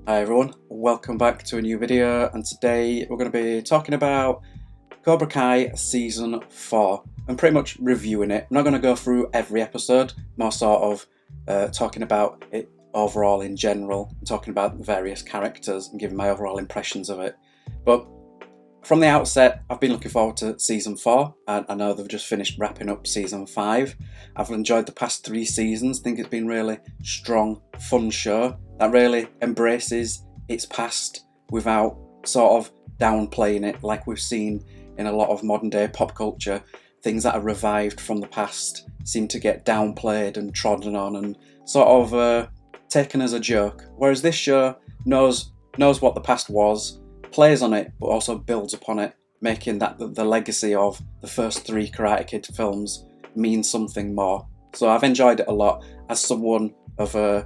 Hi everyone, welcome back to a new video, and today we're going to be talking about Cobra Kai Season 4 and pretty much reviewing it. I'm not going to go through every episode, more sort of talking about it overall in general, and talking about the various characters and giving my overall impressions of it. But from the outset, I've been looking forward to Season 4, and I know they've just finished wrapping up Season 5. I've enjoyed the past 3 seasons, I think it's been a really strong, fun show that really embraces its past without sort of downplaying it like we've seen in a lot of modern day pop culture. Things that are revived from the past seem to get downplayed and trodden on and sort of taken as a joke, whereas this show knows what the past was, plays on it, but also builds upon it, making that the legacy of the first 3 Karate Kid films mean something more. So I've enjoyed it a lot as someone of a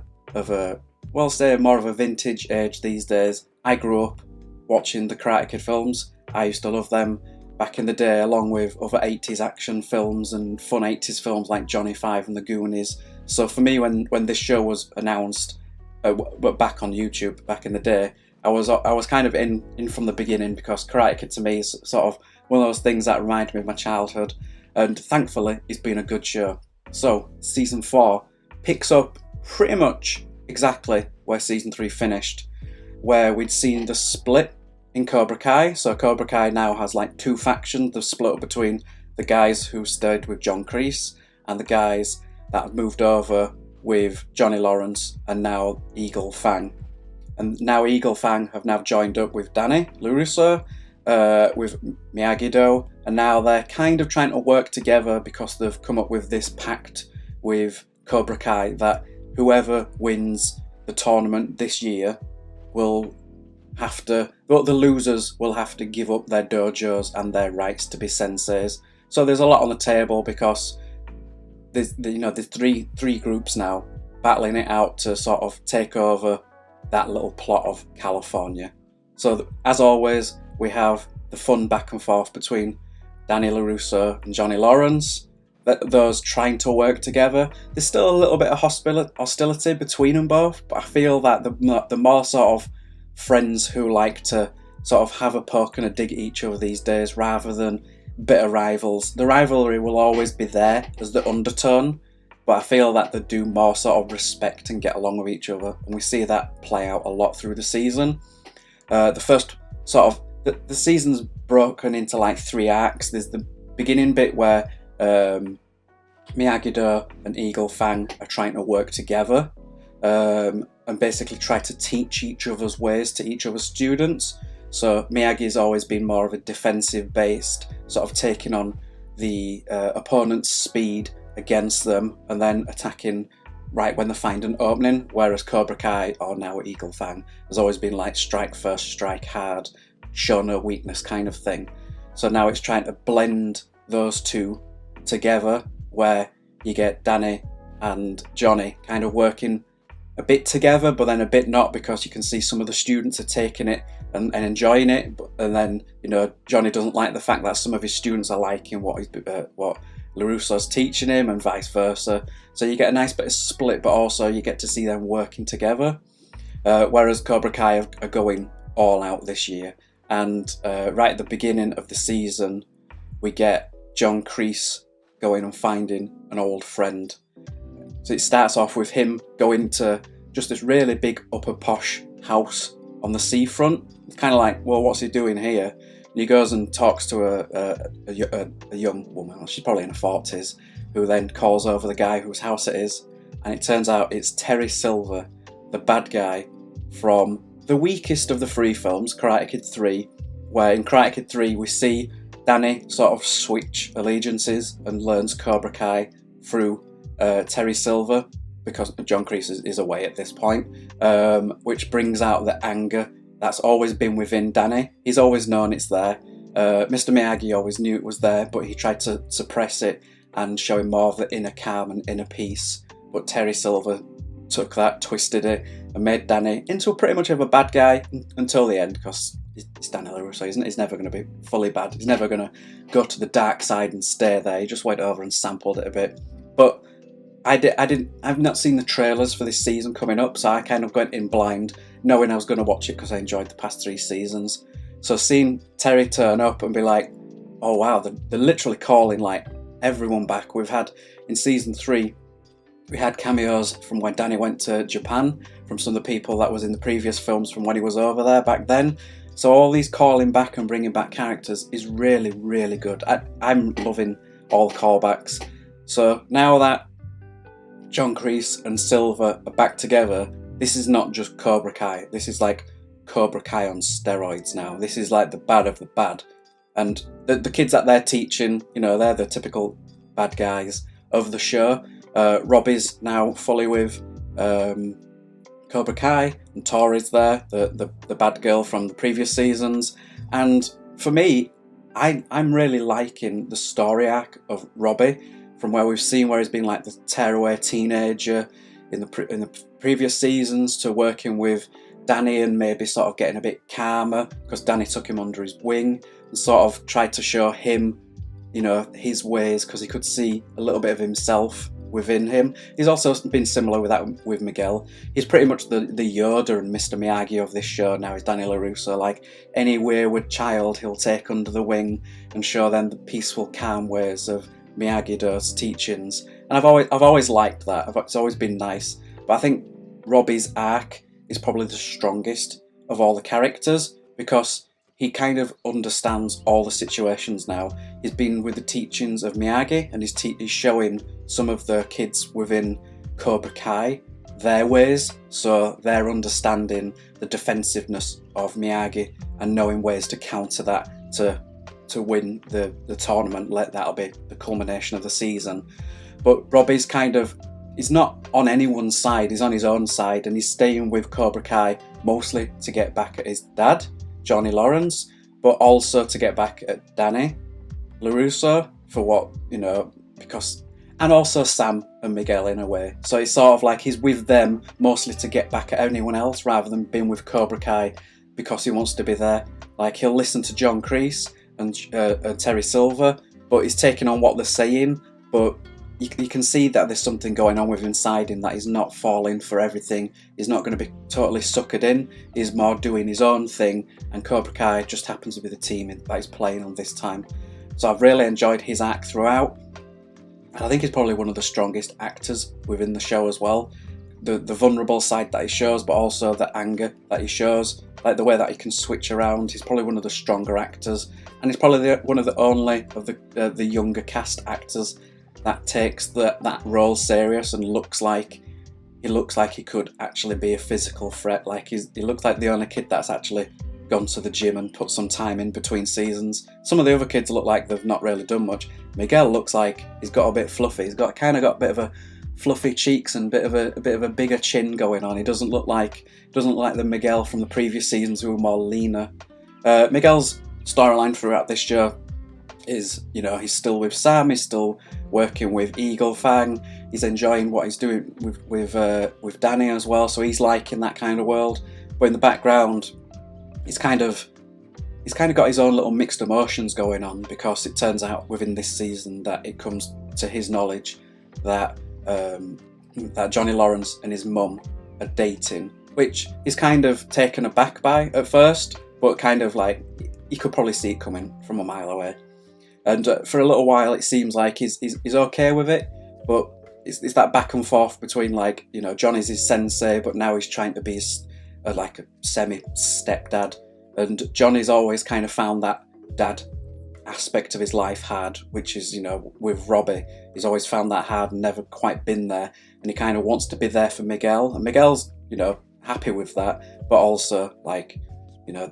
well, say more of a vintage age these days. I grew up watching the Karate Kid films. I used to love them back in the day, along with other 80s action films and fun 80s films like Johnny Five and the Goonies. So for me, when this show was announced, but back on YouTube back in the day, I was kind of in from the beginning, because Karate Kid to me is sort of one of those things that remind me of my childhood, and thankfully it's been a good show. So Season 4 picks up pretty much exactly where Season 3 finished, where we'd seen the split in Cobra Kai. So Cobra Kai now has like 2 factions. They've split up between the guys who stayed with John Kreese and the guys that have moved over with Johnny Lawrence and now Eagle Fang. And now Eagle Fang have now joined up with Danny LaRusso, with Miyagi-Do, and now they're kind of trying to work together because they've come up with this pact with Cobra Kai that whoever wins the tournament this year will have to, but the losers will have to give up their dojos and their rights to be senseis. So there's a lot on the table, because there's three groups now battling it out to sort of take over that little plot of California. So as always, we have the fun back and forth between Danny LaRusso and Johnny Lawrence, those trying to work together. There's still a little bit of hostility between them both, but I feel that the more sort of friends who like to sort of have a poke and a dig at each other these days, rather than bitter rivals. The rivalry will always be there as the undertone, but I feel that they do more sort of respect and get along with each other, and we see that play out a lot through the season. The first sort of the season's broken into like 3 arcs. There's the beginning bit where Miyagi-Do and Eagle Fang are trying to work together and basically try to teach each other's ways to each other's students. So Miyagi's always been more of a defensive based, sort of taking on the opponent's speed against them and then attacking right when they find an opening, whereas Cobra Kai, or now Eagle Fang, has always been like strike first, strike hard, show no weakness kind of thing. So now it's trying to blend those two together, where you get Danny and Johnny kind of working a bit together, but then a bit not, because you can see some of the students are taking it and enjoying it, and then Johnny doesn't like the fact that some of his students are liking what LaRusso's teaching him, and vice versa. So you get a nice bit of split, but also you get to see them working together. Whereas Cobra Kai are going all out this year, and right at the beginning of the season, we get John Kreese going and finding an old friend. So it starts off with him going to just this really big upper posh house on the seafront. It's kind of like, well, what's he doing here? And he goes and talks to a young woman, she's probably in her 40s, who then calls over the guy whose house it is, and it turns out it's Terry Silver, the bad guy from the weakest of the 3 films, Karate Kid 3, where in Karate Kid 3 we see Danny sort of switch allegiances and learns Cobra Kai through Terry Silver, because John Kreese is away at this point, which brings out the anger that's always been within Danny. He's always known it's there. Mr. Miyagi always knew it was there, but he tried to suppress it and show him more of the inner calm and inner peace. But Terry Silver took that, twisted it, and made Danny into pretty much of a bad guy until the end, because it's Danny LaRusso, isn't it? He's never going to be fully bad. He's never going to go to the dark side and stay there. He just went over and sampled it a bit. But I've not seen the trailers for this season coming up, so I kind of went in blind, knowing I was going to watch it because I enjoyed the past 3 seasons. So seeing Terry turn up and be like, oh wow, they're literally calling like everyone back. We've had in season 3, we had cameos from when Danny went to Japan, from some of the people that was in the previous films from when he was over there back then. So all these calling back and bringing back characters is really, really good. I'm loving all the callbacks. So now that John Kreese and Silver are back together, this is not just Cobra Kai. This is like Cobra Kai on steroids now. This is like the bad of the bad. And the kids that they're teaching, you know, they're the typical bad guys of the show. Robbie's now fully with Cobra Kai, and Tori's there, the bad girl from the previous seasons. And for me, I'm really liking the story arc of Robbie, from where we've seen where he's been like the tearaway teenager in the previous seasons, to working with Danny and maybe sort of getting a bit calmer because Danny took him under his wing and sort of tried to show him, you know, his ways, because he could see a little bit of himself within him. He's also been similar with that with Miguel. He's pretty much the Yoda and Mr. Miyagi of this show now, is Danny LaRusso. Like any wayward child he'll take under the wing and show them the peaceful, calm ways of Miyagi-Do's teachings. And I've always liked that. It's always been nice. But I think Robbie's arc is probably the strongest of all the characters, because he kind of understands all the situations now. He's been with the teachings of Miyagi, and he's showing some of the kids within Cobra Kai their ways, so they're understanding the defensiveness of Miyagi and knowing ways to counter that to win the tournament. That'll be the culmination of the season. But Robbie's he's not on anyone's side, he's on his own side, and he's staying with Cobra Kai mostly to get back at his dad, Johnny Lawrence, but also to get back at Danny LaRusso for what, you know, because, and also Sam and Miguel in a way. So it's sort of like he's with them mostly to get back at anyone else, rather than being with Cobra Kai because he wants to be there. Like he'll listen to John Kreese and Terry Silver, but he's taking on what they're saying, but you can see that there's something going on with inside him, that he's not falling for everything. He's not going to be totally suckered in. He's more doing his own thing, and Cobra Kai just happens to be the team that he's playing on this time. So I've really enjoyed his act throughout, and I think he's probably one of the strongest actors within the show as well. The vulnerable side that he shows, but also the anger that he shows, like the way that he can switch around. He's probably one of the stronger actors, and he's probably one of the only of the younger cast actors that takes that role serious and looks like he could actually be a physical threat. Like he looks like the only kid that's actually gone to the gym and put some time in between seasons. Some of the other kids look like they've not really done much. Miguel looks like he's got a bit fluffy. He's got a bit of a fluffy cheeks and a bit of a bigger chin going on. He doesn't look like the Miguel from the previous seasons who were more leaner. Miguel's storyline throughout this show is, you know, he's still with Sam, he's still working with Eagle Fang, he's enjoying what he's doing with Danny as well, so he's liking that kind of world. But in the background, he's kind of got his own little mixed emotions going on, because it turns out within this season that it comes to his knowledge that Johnny Lawrence and his mum are dating, which is kind of taken aback by at first, but kind of like you could probably see it coming from a mile away. And for a little while, it seems like he's okay with it, but it's that back and forth between, like, you know, Johnny's his sensei, but now he's trying to be like a semi-stepdad, and Johnny's always kind of found that dad aspect of his life hard, which is, you know, with Robbie, he's always found that hard and never quite been there, and he kind of wants to be there for Miguel, and Miguel's, you know, happy with that, but also, like, you know,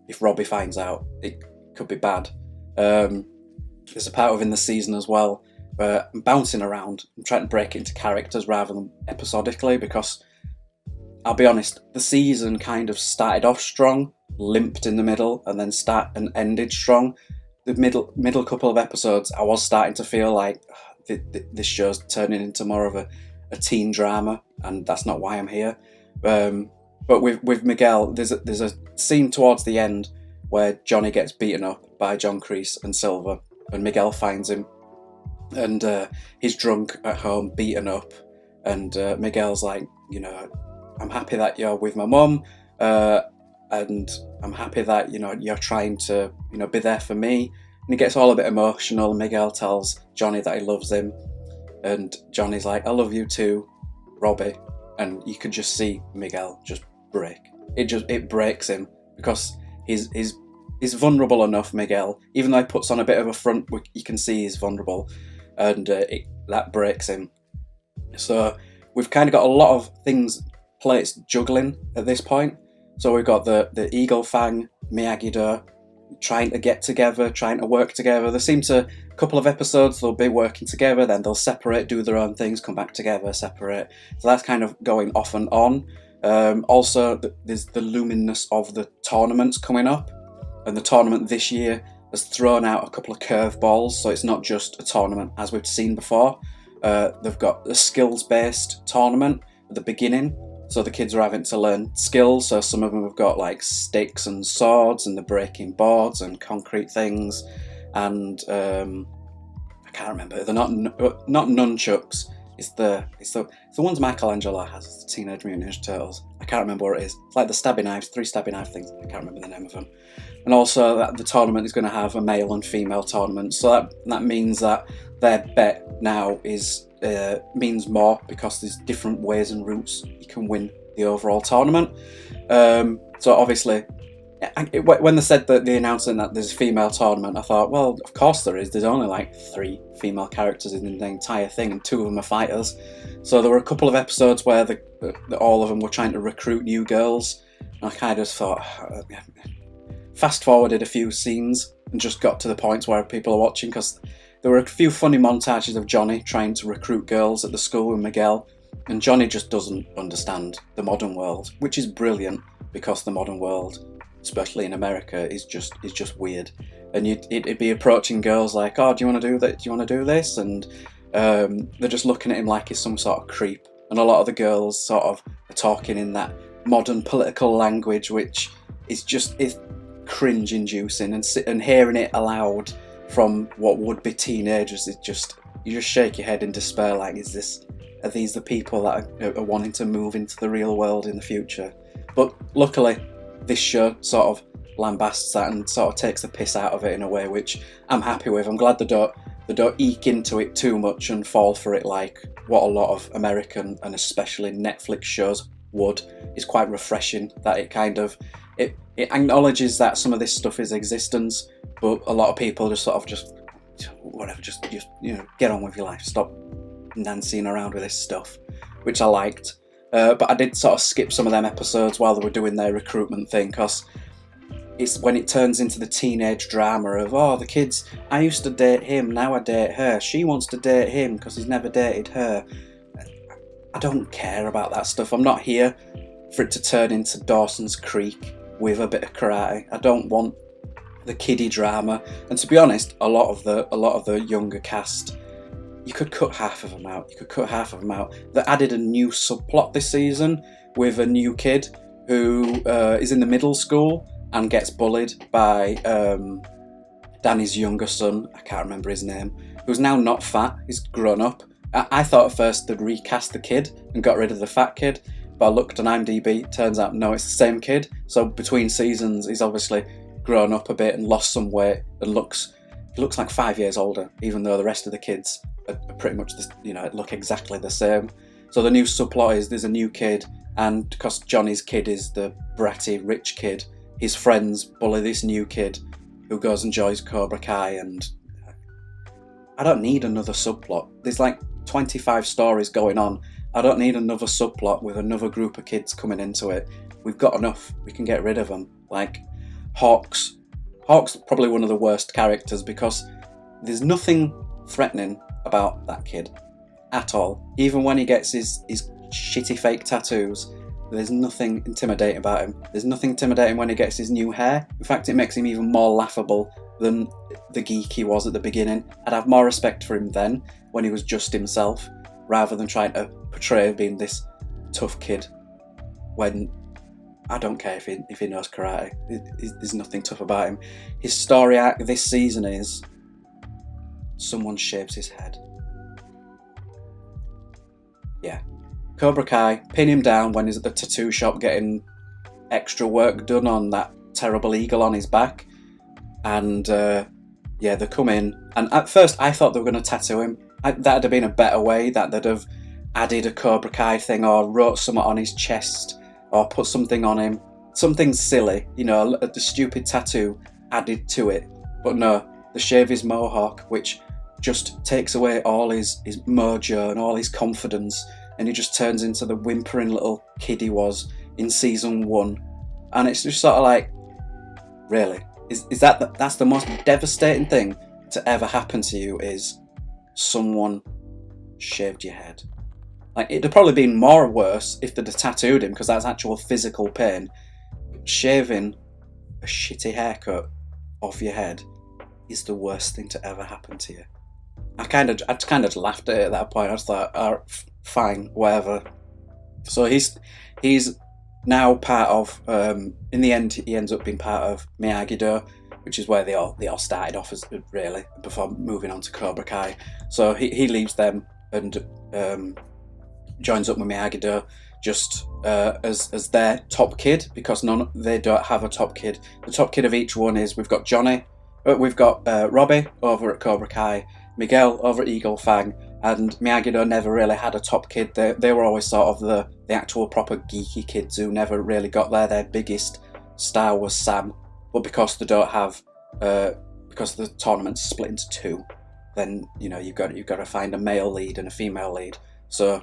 if Robbie finds out, it could be bad. There's a part within the season as well where I'm bouncing around. I'm trying to break it into characters rather than episodically, because I'll be honest, the season kind of started off strong, limped in the middle, and then ended strong. The middle couple of episodes, I was starting to feel like this show's turning into more of a teen drama, and that's not why I'm here. But with Miguel, there's a scene towards the end where Johnny gets beaten up by John Kreese and Silver, and Miguel finds him, and he's drunk at home, beaten up, and Miguel's like, I'm happy that you're with my mum, and I'm happy that you're trying to be there for me. And he gets all a bit emotional. Miguel tells Johnny that he loves him, and Johnny's like, I love you too, Robbie. And you can just see Miguel just break. It breaks him, because he's vulnerable enough, Miguel. Even though he puts on a bit of a front, you can see he's vulnerable, and that breaks him. So we've kind of got a lot of plates juggling at this point. So we've got the Eagle Fang, Miyagi-Do, trying to get together, trying to work together. There seem to, a couple of episodes, they'll be working together, then they'll separate, do their own things, come back together, separate. So that's kind of going off and on. Also, there's the luminous of the tournaments coming up, and the tournament this year has thrown out a couple of curveballs, so it's not just a tournament as we've seen before. They've got a skills-based tournament at the beginning, so the kids are having to learn skills. So some of them have got like sticks and swords, and they're breaking boards and concrete things, and I can't remember. They're not nunchucks. It's the ones Michelangelo has, the Teenage Mutant Ninja Turtles. I can't remember what it is. It's like the stabby knives, 3 stabby knife things. I can't remember the name of them. And also that the tournament is going to have a male and female tournament. So that means that their bet now means more, because there's different ways and routes you can win the overall tournament. So obviously, when they said that the announcement that there's a female tournament, I thought, well, of course there is. There's only like 3 female characters in the entire thing, and 2 of them are fighters. So there were a couple of episodes where all of them were trying to recruit new girls, and I kind of thought, fast forwarded a few scenes and just got to the points where people are watching, because there were a few funny montages of Johnny trying to recruit girls at the school with Miguel, and Johnny just doesn't understand the modern world, which is brilliant, because the modern world, especially in America, is just weird. And it'd be approaching girls like, oh, do you want to do that? Do you want to do this? And they're just looking at him like he's some sort of creep. And a lot of the girls sort of are talking in that modern political language, which is cringe-inducing. And hearing it aloud from what would be teenagers, you just shake your head in despair. Like, are these the people that are wanting to move into the real world in the future? But luckily, this show sort of lambasts that and sort of takes the piss out of it in a way which I'm happy with. I'm glad they don't eke into it too much and fall for it like what a lot of American and especially Netflix shows would. Is quite refreshing that it kind of it acknowledges that some of this stuff is existence, but a lot of people just whatever, just get on with your life, stop dancing around with this stuff, which I liked. But I did sort of skip some of them episodes while they were doing their recruitment thing, because it's when it turns into the teenage drama of, oh, the kids, I used to date him, now I date her. She wants to date him because he's never dated her. I don't care about that stuff. I'm not here for it to turn into Dawson's Creek with a bit of karate. I don't want the kiddie drama. And to be honest, a lot of the younger cast, you could cut half of them out. They added a new subplot this season with a new kid who is in the middle school and gets bullied by Danny's younger son, I can't remember his name, who's now not fat, he's grown up. I thought at first they'd recast the kid and got rid of the fat kid, but I looked on IMDb, turns out no, it's the same kid. So between seasons, he's obviously grown up a bit and lost some weight and he looks like 5 years older, even though the rest of the kids are pretty much look exactly the same. So the new subplot is there's a new kid, and because Johnny's kid is the bratty rich kid, his friends bully this new kid who goes and joins Cobra Kai, and I don't need another subplot. There's like 25 stories going on. I don't need another subplot with another group of kids coming into it. We've got enough. We can get rid of them. Like Hawk's probably one of the worst characters, because there's nothing threatening about that kid at all. Even when he gets his shitty fake tattoos, there's nothing intimidating about him. There's nothing intimidating when he gets his new hair. In fact, it makes him even more laughable than the geek he was at the beginning. I'd have more respect for him then, when he was just himself, rather than trying to portray being this tough kid when I don't care if he knows karate. There's nothing tough about him. His story arc this season is someone shaves his head. Yeah. Cobra Kai, pin him down when he's at the tattoo shop getting extra work done on that terrible eagle on his back. And yeah, they come in. And at first I thought they were going to tattoo him. That'd have been a better way, that they'd have added a Cobra Kai thing or wrote something on his chest or put something on him. Something silly, you know, the stupid tattoo added to it. But no, they shave his mohawk, which just takes away all his mojo and all his confidence, and he just turns into the whimpering little kid he was in season 1. And it's just sort of like, really? Is that's the most devastating thing to ever happen to you, is someone shaved your head? Like, it'd have probably been more worse if they'd have tattooed him, because that's actual physical pain. But shaving a shitty haircut off your head is the worst thing to ever happen to you. I kind of laughed at it at that point. I just thought, oh, fine, whatever. So he's now part of. In the end, he ends up being part of Miyagi-Do, which is where they all started off as, really, before moving on to Cobra Kai. So he leaves them and joins up with Miyagi-Do just as their top kid, because they don't have a top kid. The top kid of each one is, we've got Robbie over at Cobra Kai, Miguel over at Eagle Fang, and Miyagi-Do never really had a top kid. They were always sort of the actual proper geeky kids who never really got there. Their biggest star was Sam, but because they don't have, because the tournament's split into 2, then you know you've got to find a male lead and a female lead. So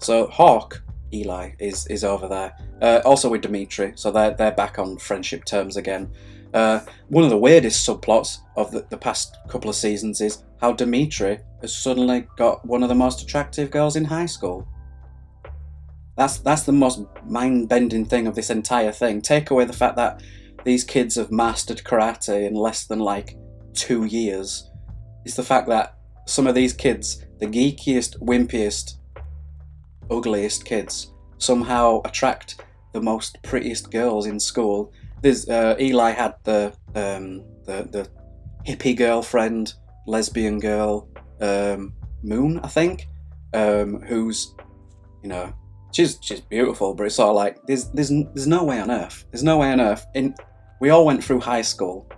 Hawk, Eli, is over there, also with Dimitri. So they're back on friendship terms again. One of the weirdest subplots of the past couple of seasons is how Dimitri has suddenly got one of the most attractive girls in high school. That's the most mind-bending thing of this entire thing. Take away the fact that these kids have mastered karate in less than like 2 years. It's the fact that some of these kids, the geekiest, wimpiest, ugliest kids, somehow attract the most prettiest girls in school. There's Eli had the hippie girlfriend, lesbian girl, Moon, I think, who's, you know, she's beautiful, but it's sort of like there's no way on earth. There's no way on earth. We all went through high school.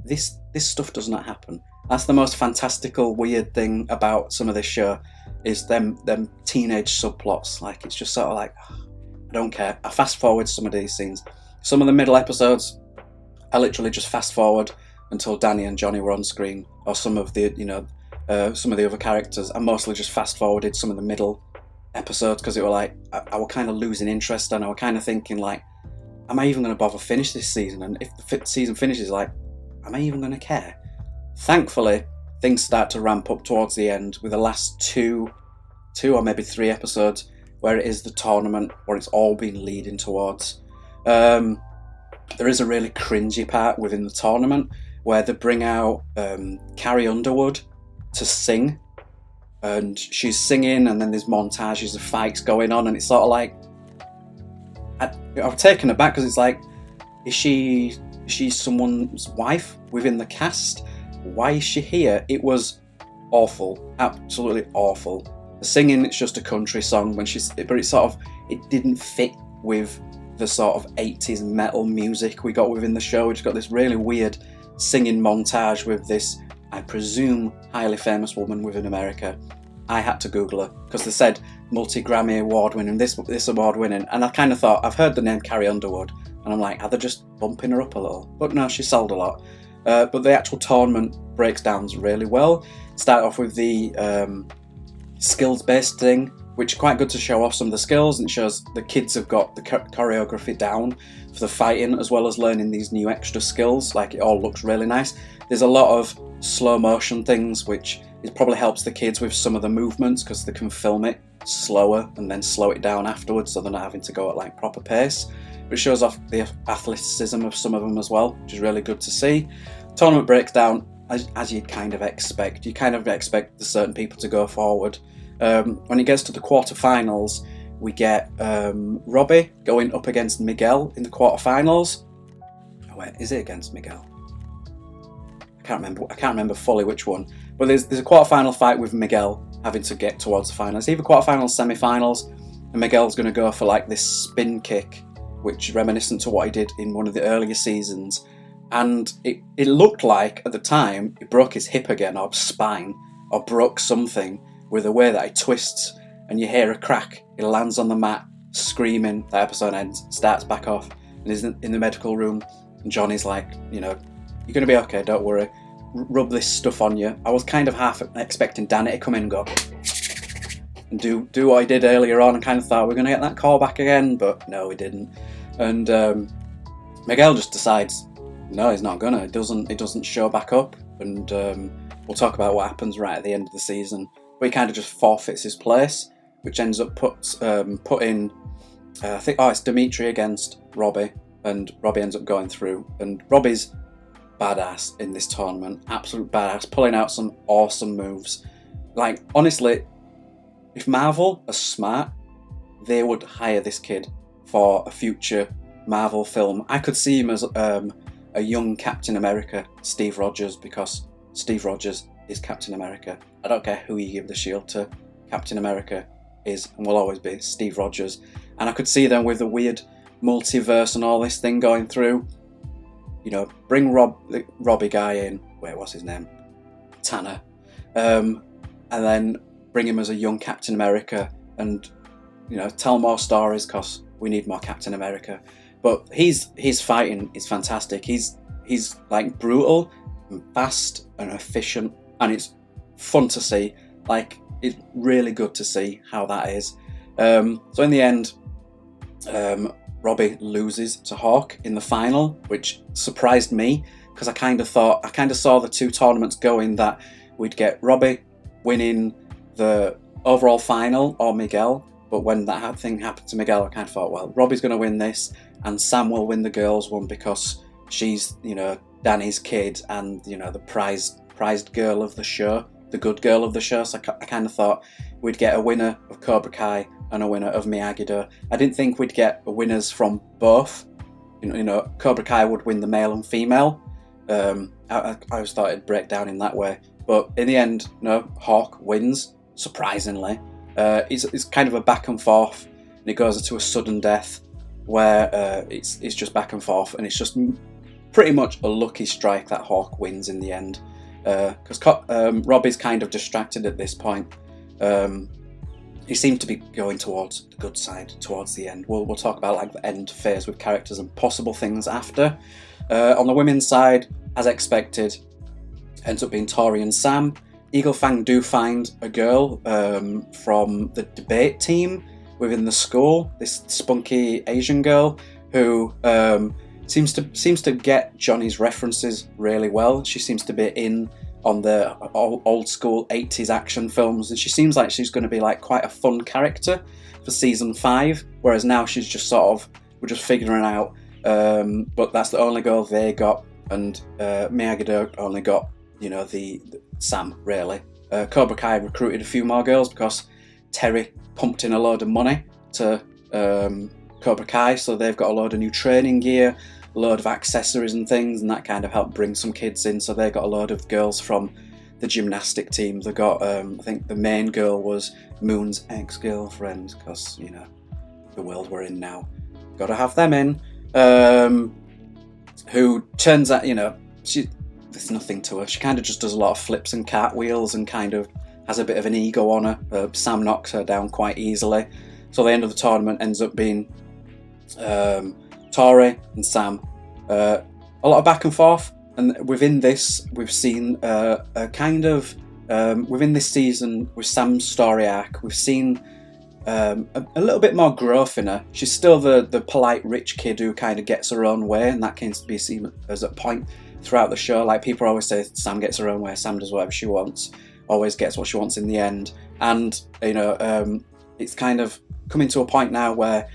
This stuff does not happen. That's the most fantastical, weird thing about some of this show, is them teenage subplots. Like, it's just sort of like, I don't care. I fast forward some of these scenes. Some of the middle episodes, I literally just fast forward until Danny and Johnny were on screen, or some of the some of the other characters. I mostly just fast forwarded some of the middle episodes because it were like I were kind of losing interest, and I were kind of thinking like, am I even going to bother finish this season? And if the season finishes, like, am I even going to care? Thankfully, things start to ramp up towards the end with the last two or maybe 3 episodes where it is the tournament, where it's all been leading towards. There is a really cringy part within the tournament where they bring out Carrie Underwood to sing, and she's singing, and then there's montages of fights going on, and it's sort of like, I'm taken aback because it's like, is she someone's wife within the cast? Why is she here? It was awful, absolutely awful. The singing, it's just a country song but it's sort of, it didn't fit with the sort of 80s metal music we got within the show. We just got this really weird singing montage with this, I presume, highly famous woman within America. I had to Google her because they said multi-Grammy award winning, this award winning, and I kind of thought, I've heard the name Carrie Underwood, and I'm like, are they just bumping her up a little? But no, she sold a lot. But the actual tournament breaks down really well. Start off with the skills-based thing, which is quite good to show off some of the skills, and it shows the kids have got the choreography down for the fighting, as well as learning these new extra skills. Like, it all looks really nice. There's a lot of slow motion things, which it probably helps the kids with some of the movements because they can film it slower and then slow it down afterwards, so they're not having to go at like proper pace. But it shows off the athleticism of some of them as well, which is really good to see. Tournament breaks down as you'd kind of expect. You kind of expect the certain people to go forward. When it gets to the quarterfinals, we get Robbie going up against Miguel in the quarterfinals. Oh, wait, is it against Miguel? I can't remember fully which one. But there's a quarter-final fight with Miguel having to get towards the finals. Either quarter-finals, semi-finals, and Miguel's going to go for like this spin kick, which is reminiscent to what he did in one of the earlier seasons. And it looked like, at the time, he broke his hip again, or spine, or broke something with the way that he twists, and you hear a crack. He lands on the mat, screaming. The episode ends, starts back off, and he's in the medical room. And Johnny's like, you know, you're going to be okay, don't worry. Rub this stuff on you. I was kind of half expecting Danny to come in and go and do what I did earlier on, and kind of thought we're going to get that call back again, but no, we didn't. And Miguel just decides, no, he's not gonna. It doesn't show back up, and we'll talk about what happens right at the end of the season. But he kind of just forfeits his place, which ends up putting I think it's Dimitri against Robbie, and Robbie ends up going through. And Robbie's badass in this tournament, absolute badass, pulling out some awesome moves. Like, honestly, if Marvel are smart, they would hire this kid for a future Marvel film. I could see him as a young Captain America, Steve Rogers, because Steve Rogers is Captain America. I don't care who you give the shield to, Captain America is and will always be Steve Rogers. And I could see them with the weird multiverse and all this thing going through. You know, bring Robbie guy in. Wait, what's his name? Tanner. And then bring him as a young Captain America, and you know, tell more stories, because we need more Captain America. But his fighting is fantastic. He's like brutal and fast and efficient, and it's fun to see. Like, it's really good to see how that is. So in the end, Robbie loses to Hawk in the final, which surprised me, because I kind of saw the two tournaments going that we'd get Robbie winning the overall final or Miguel. But when that thing happened to Miguel, I kind of thought, well, Robbie's going to win this, and Sam will win the girls one because she's, you know, Danny's kid and, you know, the prized girl of the show, the good girl of the show. So I kind of thought we'd get a winner of Cobra Kai and a winner of Miyagi-Do. I didn't think we'd get winners from both. You know, Cobra Kai would win the male and female. I always thought it'd break down in that way. But in the end, no, Hawk wins, surprisingly. It's kind of a back and forth, and it goes to a sudden death where it's just back and forth, and it's just pretty much a lucky strike that Hawk wins in the end, because Robbie's kind of distracted at this point. He seemed to be going towards the good side towards the end. We'll talk about like the end phase with characters and possible things after. On the women's side, as expected, ends up being Tori and Sam. Eagle Fang do find a girl from the debate team within the school, this spunky Asian girl who seems to get Johnny's references really well. She seems to be in on the old school 80s action films, and she seems like she's going to be like quite a fun character for season 5, whereas now she's just we're just figuring out, but that's the only girl they got, and Miyagi-Do only got, you know, the Sam, really. Cobra Kai recruited a few more girls because Terry pumped in a load of money to Cobra Kai, so they've got a load of new training gear, a load of accessories and things, and that kind of helped bring some kids in. So they got a load of girls from the gymnastic team. They got, I think the main girl was Moon's ex-girlfriend, because, you know, the world we're in now. Got to have them in. Who turns out, you know, there's nothing to her. She kind of just does a lot of flips and cartwheels and kind of has a bit of an ego on her. Sam knocks her down quite easily. So the end of the tournament ends up being Tori and Sam. A lot of back and forth. And within this, we've seen a kind of, within this season, with Sam's story arc, we've seen a little bit more growth in her. She's still the polite rich kid who kind of gets her own way, and that can be seen as a point throughout the show. Like, people always say Sam gets her own way, Sam does whatever she wants, always gets what she wants in the end. And, you know, it's kind of coming to a point now where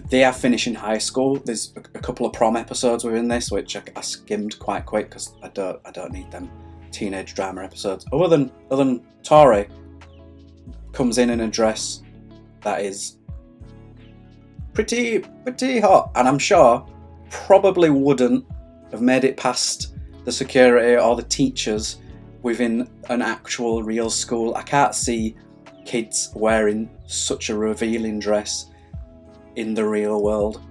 they are finishing high school. There's a couple of prom episodes within this, which I skimmed quite quick because I don't need them teenage drama episodes. Other than Tori comes in a dress that is pretty hot, and I'm sure probably wouldn't have made it past the security or the teachers within an actual real school. I can't see kids wearing such a revealing dress in the real world.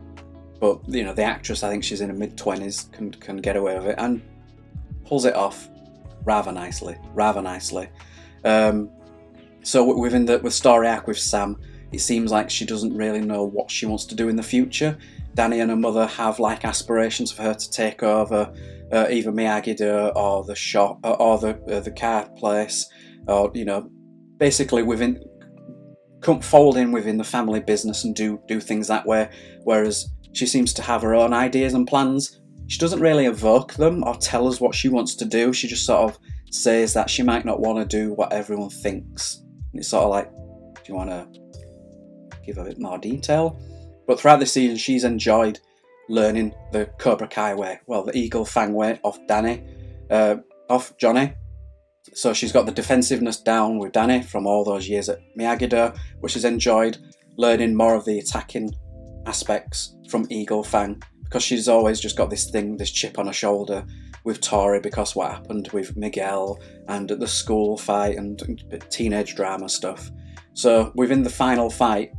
But, you know, the actress, I think she's in her mid-20s, can get away with it and pulls it off rather nicely. So within the story arc with Sam, it seems like she doesn't really know what she wants to do in the future. Danny and her mother have like aspirations for her to take over either Miyagi-Do or the shop or the car place, or, you know, basically fold in within the family business and do things that way. Whereas she seems to have her own ideas and plans. She doesn't really evoke them or tell us what she wants to do. She just sort of says that she might not want to do what everyone thinks. And it's sort of like, do you want to give a bit more detail? But throughout the season, she's enjoyed learning the Cobra Kai way, well, the Eagle Fang way off Johnny. So she's got the defensiveness down with Danny from all those years at Miyagi-Do, but she's enjoyed learning more of the attacking aspects from Eagle Fang, because she's always just got this chip on her shoulder with Tori because what happened with Miguel and the school fight and teenage drama stuff. So within the final fight,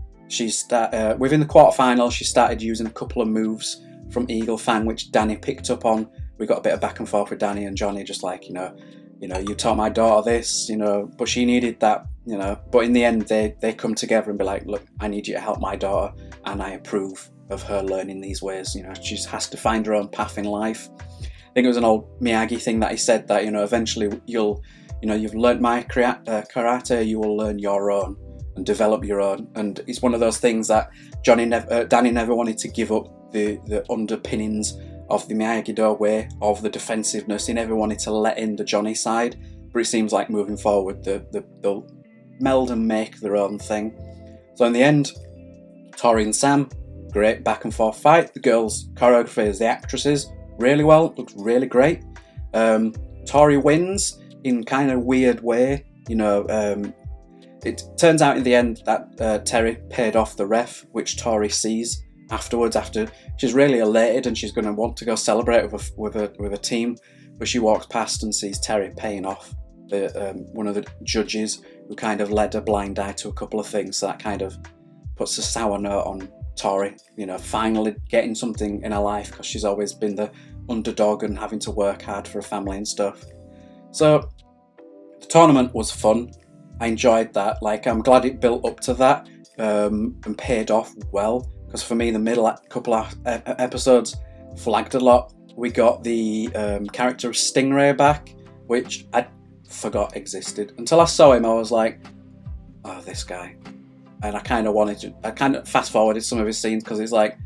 within the quarterfinals, she started using a couple of moves from Eagle Fang, which Danny picked up on. We got a bit of back and forth with Danny and Johnny, just like, you know, you taught my daughter this, you know, but she needed that, you know. But in the end, they come together and be like, look, I need you to help my daughter, and I approve of her learning these ways. You know, she just has to find her own path in life. I think it was an old Miyagi thing that he said that, you know, eventually you've learned my karate, you will learn your own and develop your own. And it's one of those things that Danny never wanted to give up the underpinnings of the Miyagi-Do way, of the defensiveness. He never wanted to let in the Johnny side, but it seems like moving forward they'll meld and make their own thing. So in the end, Tori and Sam, great back and forth fight. The girls' choreography as the actresses, really well, looks really great. Tori wins in kind of weird way, you know. It turns out in the end that Terry paid off the ref, which Tori sees afterwards, after she's really elated and she's going to want to go celebrate with a team, but she walks past and sees Terry paying off one of the judges who kind of led a blind eye to a couple of things. So that kind of puts a sour note on Tori, you know, finally getting something in her life, because she's always been the underdog and having to work hard for a family and stuff. So the tournament was fun. I enjoyed that. Like, I'm glad it built up to that and paid off well, because for me the middle couple of episodes flagged a lot. We got the character of Stingray back, which I forgot existed. Until I saw him, I was like, oh, this guy. And I kind of fast forwarded some of his scenes, because it's like,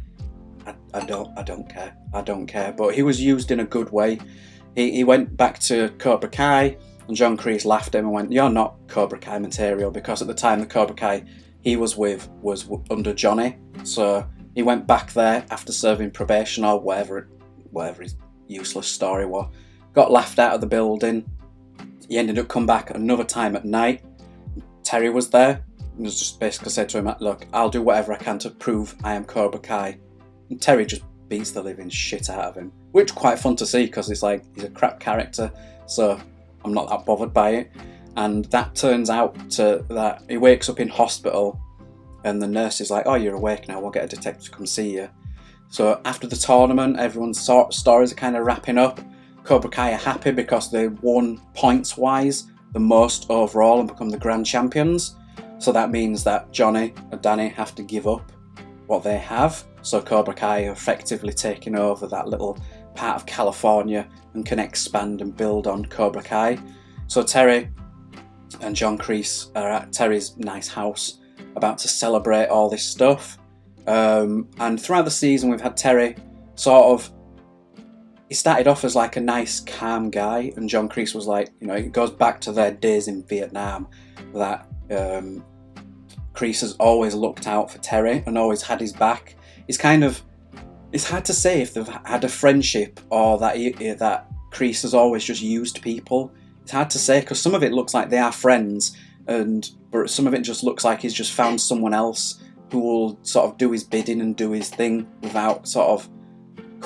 I don't care. But he was used in a good way. He went back to Cobra Kai, and John Kreese laughed at him and went, you're not Cobra Kai material, because at the time the Cobra Kai he was with was under Johnny. So he went back there after serving probation or whatever his useless story was. Got laughed out of the building. He ended up coming back another time at night. Terry was there. And was just basically said to him, look, I'll do whatever I can to prove I am Cobra Kai. And Terry just beats the living shit out of him, which quite fun to see, because it's like he's a crap character, so I'm not that bothered by it. And that turns out that he wakes up in hospital and the nurse is like, oh, you're awake now, we'll get a detective to come see you. So after the tournament, everyone's stories are kind of wrapping up. Cobra Kai are happy because they won points-wise the most overall and become the grand champions. So that means that Johnny and Danny have to give up what they have. So Cobra Kai are effectively taking over that little part of California and can expand and build on Cobra Kai. So Terry and John Kreese are at Terry's nice house about to celebrate all this stuff. And throughout the season we've had Terry he started off as like a nice calm guy, and John Kreese was like, you know, it goes back to their days in Vietnam, that Kreese has always looked out for Terry and always had his back. It's hard to say if they've had a friendship or that Kreese has always just used people. It's hard to say, because some of it looks like they are friends, but some of it just looks like he's just found someone else who will sort of do his bidding and do his thing without sort of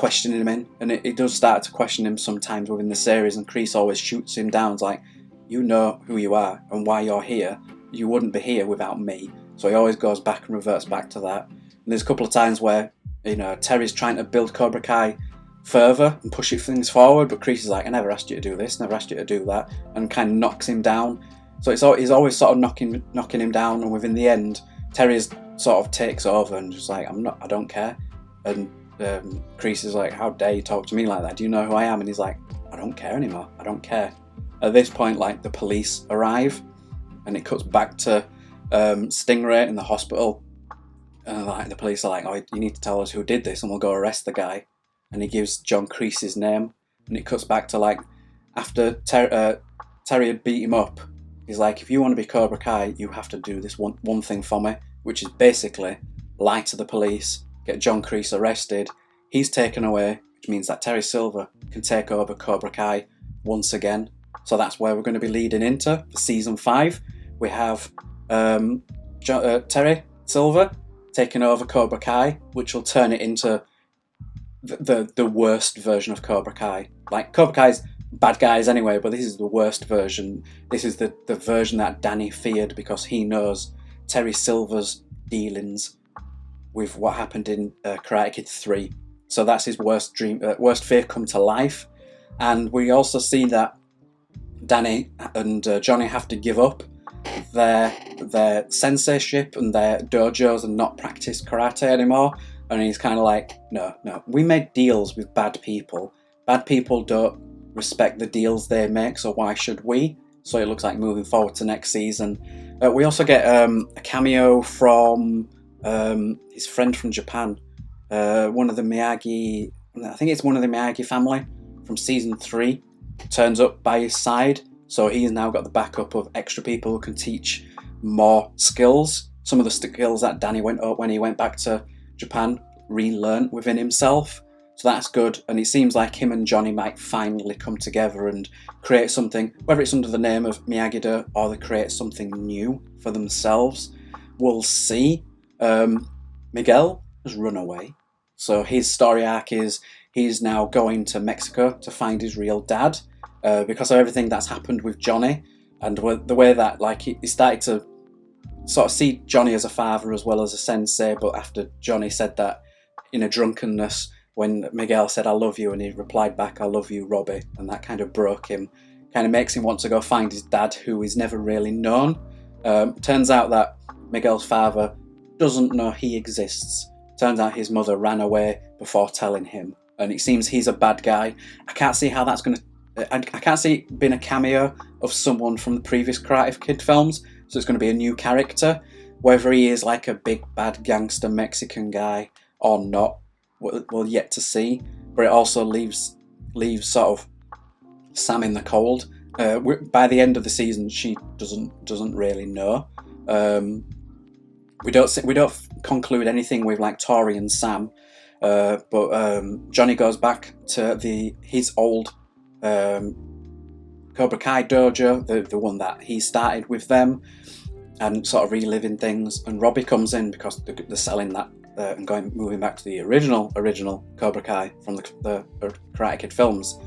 questioning him in, and it does start to question him sometimes within the series, and Kreese always shoots him down. It's like, you know who you are and why you're here. You wouldn't be here without me. So he always goes back and reverts back to that. And there's a couple of times where, you know, Terry's trying to build Cobra Kai further and push things forward, but Kreese is like, I never asked you to do this, never asked you to do that, and kind of knocks him down. So he's always sort of knocking him down, and within the end, Terry sort of takes over and just like, I don't care. And Kreese is like, how dare you talk to me like that? Do you know who I am? And he's like, I don't care anymore. I don't care. At this point, like, the police arrive, and it cuts back to Stingray in the hospital. And like, the police are like, oh, you need to tell us who did this, and we'll go arrest the guy. And he gives John Kreese's name, and it cuts back to like after Terry had beat him up. He's like, if you want to be Cobra Kai, you have to do this one thing for me, which is basically lie to the police, get John Kreese arrested. He's taken away, which means that Terry Silver can take over Cobra Kai once again. So that's where we're going to be leading into for season 5. We have Terry Silver taking over Cobra Kai, which will turn it into the worst version of Cobra Kai. Like, Cobra Kai's bad guys anyway, but this is the worst version. This is the version that Danny feared, because he knows Terry Silver's dealings with what happened in Karate Kid 3. So that's his worst fear come to life. And we also see that Danny and Johnny have to give up their sensei-ship and their dojos and not practice karate anymore. And he's kind of like, no, we made deals with bad people. Bad people don't respect the deals they make, so why should we? So it looks like moving forward to next season. We also get a cameo from his friend from Japan, one of the Miyagi, I think it's one of the Miyagi family from season 3, turns up by his side. So he's now got the backup of extra people who can teach more skills. Some of the skills that Danny went up when he went back to Japan, relearned within himself. So that's good, and it seems like him and Johnny might finally come together and create something, whether it's under the name of Miyagi-Do or they create something new for themselves. We'll see. Miguel has run away. So his story arc is he's now going to Mexico to find his real dad, because of everything that's happened with Johnny, and the way that like he started to sort of see Johnny as a father as well as a sensei. But after Johnny said that in a drunkenness, when Miguel said, I love you, and he replied back, I love you, Robbie, and that kind of broke him, kind of makes him want to go find his dad, who is never really known. Turns out that Miguel's father doesn't know he exists. Turns out his mother ran away before telling him, and it seems he's a bad guy. I can't see how that's going to... I can't see it being a cameo of someone from the previous Karate Kid films, so it's going to be a new character. Whether he is like a big bad gangster Mexican guy or not, we'll yet to see. But it also leaves sort of Sam in the cold. By the end of the season, she doesn't really know. We don't conclude anything with like Tori and Sam, but Johnny goes back to his old Cobra Kai dojo, the one that he started with them, and sort of reliving things. And Robbie comes in because they're selling that and moving back to the original Cobra Kai from the Karate Kid films.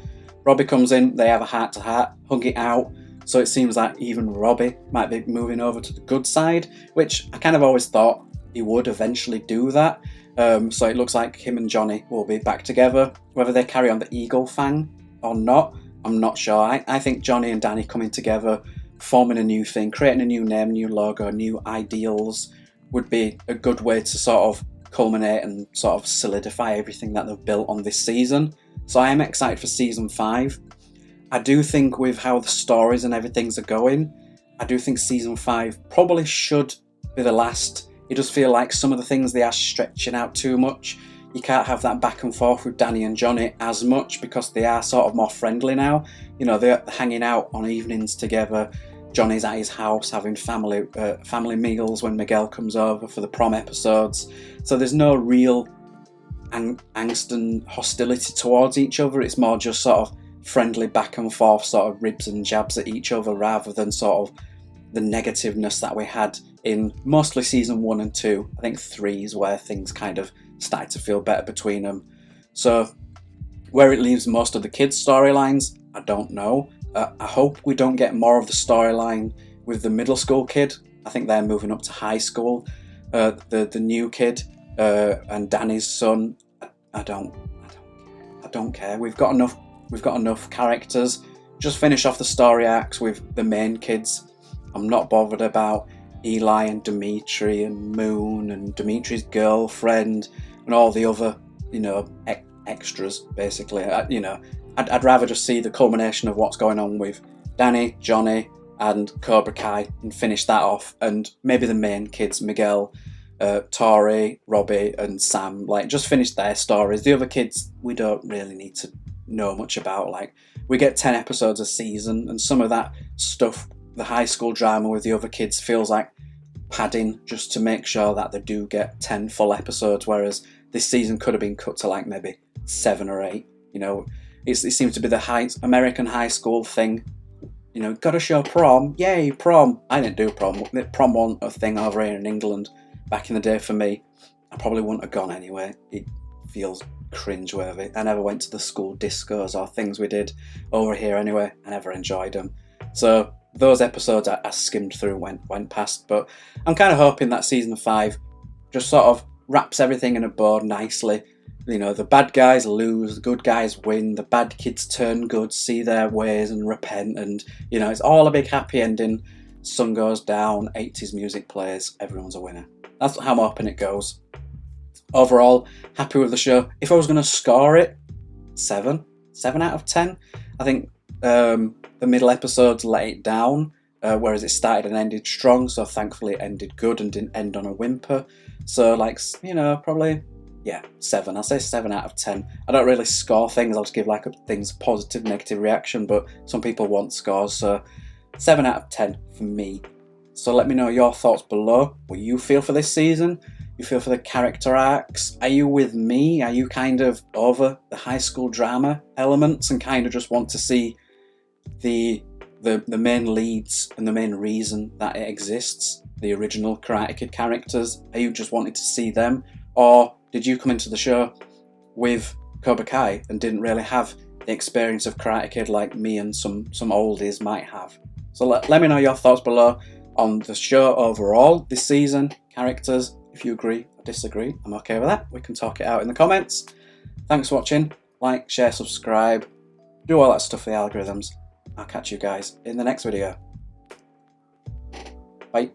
Robbie comes in, they have a heart-to-heart, hug it out. So it seems like even Robbie might be moving over to the good side, which I kind of always thought he would eventually do that. So it looks like him and Johnny will be back together. Whether they carry on the Eagle Fang or not, I'm not sure. I think Johnny and Danny coming together, forming a new thing, creating a new name, new logo, new ideals, would be a good way to sort of culminate and sort of solidify everything that they've built on this season. So I am excited for season 5. I do think with how the stories and everything's are going, I do think season 5 probably should be the last. It does feel like some of the things they are stretching out too much. You can't have that back and forth with Danny and Johnny as much because they are sort of more friendly now. You know, they're hanging out on evenings together. Johnny's at his house having family meals when Miguel comes over for the prom episodes. So there's no real angst and hostility towards each other. It's more just sort of friendly back and forth sort of ribs and jabs at each other, rather than sort of the negativeness that we had in mostly season 1 and 2. I think 3 is where things kind of started to feel better between them. So Where it leaves most of the kids' storylines, I don't know. I hope we don't get more of the storyline with the middle school kid. I think they're moving up to high school. The new kid and Danny's son. I don't care. We've got enough characters. Just finish off the story arcs with the main kids. I'm not bothered about Eli and Dimitri and Moon and Dimitri's girlfriend and all the other, extras, basically. I'd rather just see the culmination of what's going on with Danny, Johnny, and Cobra Kai and finish that off. And maybe the main kids, Miguel, Tori, Robbie, and Sam, just finish their stories. The other kids, we don't really need to know much about. We get 10 episodes a season, and some of that stuff, the high school drama with the other kids, feels like padding just to make sure that they do get 10 full episodes, whereas this season could have been cut to maybe 7 or 8. It seems to be the American high school thing. Gotta show prom. Yay, prom. I didn't do prom. Prom wasn't a thing over here in England back in the day for me. I probably wouldn't have gone anyway. It feels cringeworthy. I never went to the school discos or things we did over here anyway. I never enjoyed them. So those episodes I skimmed through, went past. But I'm kind of hoping that season 5 just sort of wraps everything in a bow nicely. The bad guys lose, the good guys win, the bad kids turn good, see their ways and repent, and it's all a big happy ending. Sun goes down, 80s music plays, everyone's a winner. That's how I'm hoping it goes. Overall, happy with the show. If I was going to score it, 7 out of 10. I think the middle episodes let it down, whereas it started and ended strong, so thankfully it ended good and didn't end on a whimper. So probably 7. I'll say 7 out of 10. I don't really score things. I'll just give things positive, negative reaction, but some people want scores, so 7 out of 10 for me. So let me know your thoughts below. What you feel for this season? You feel for the character arcs? Are you with me? Are you kind of over the high school drama elements and kind of just want to see the main leads and the main reason that it exists, the original Karate Kid characters? Are you just wanting to see them? Or did you come into the show with Cobra Kai and didn't really have the experience of Karate Kid like me and some oldies might have? So let me know your thoughts below on the show overall this season, characters. If you agree or disagree, I'm okay with that. We can talk it out in the comments. Thanks for watching. Like, share, subscribe. Do all that stuff for the algorithms. I'll catch you guys in the next video. Bye.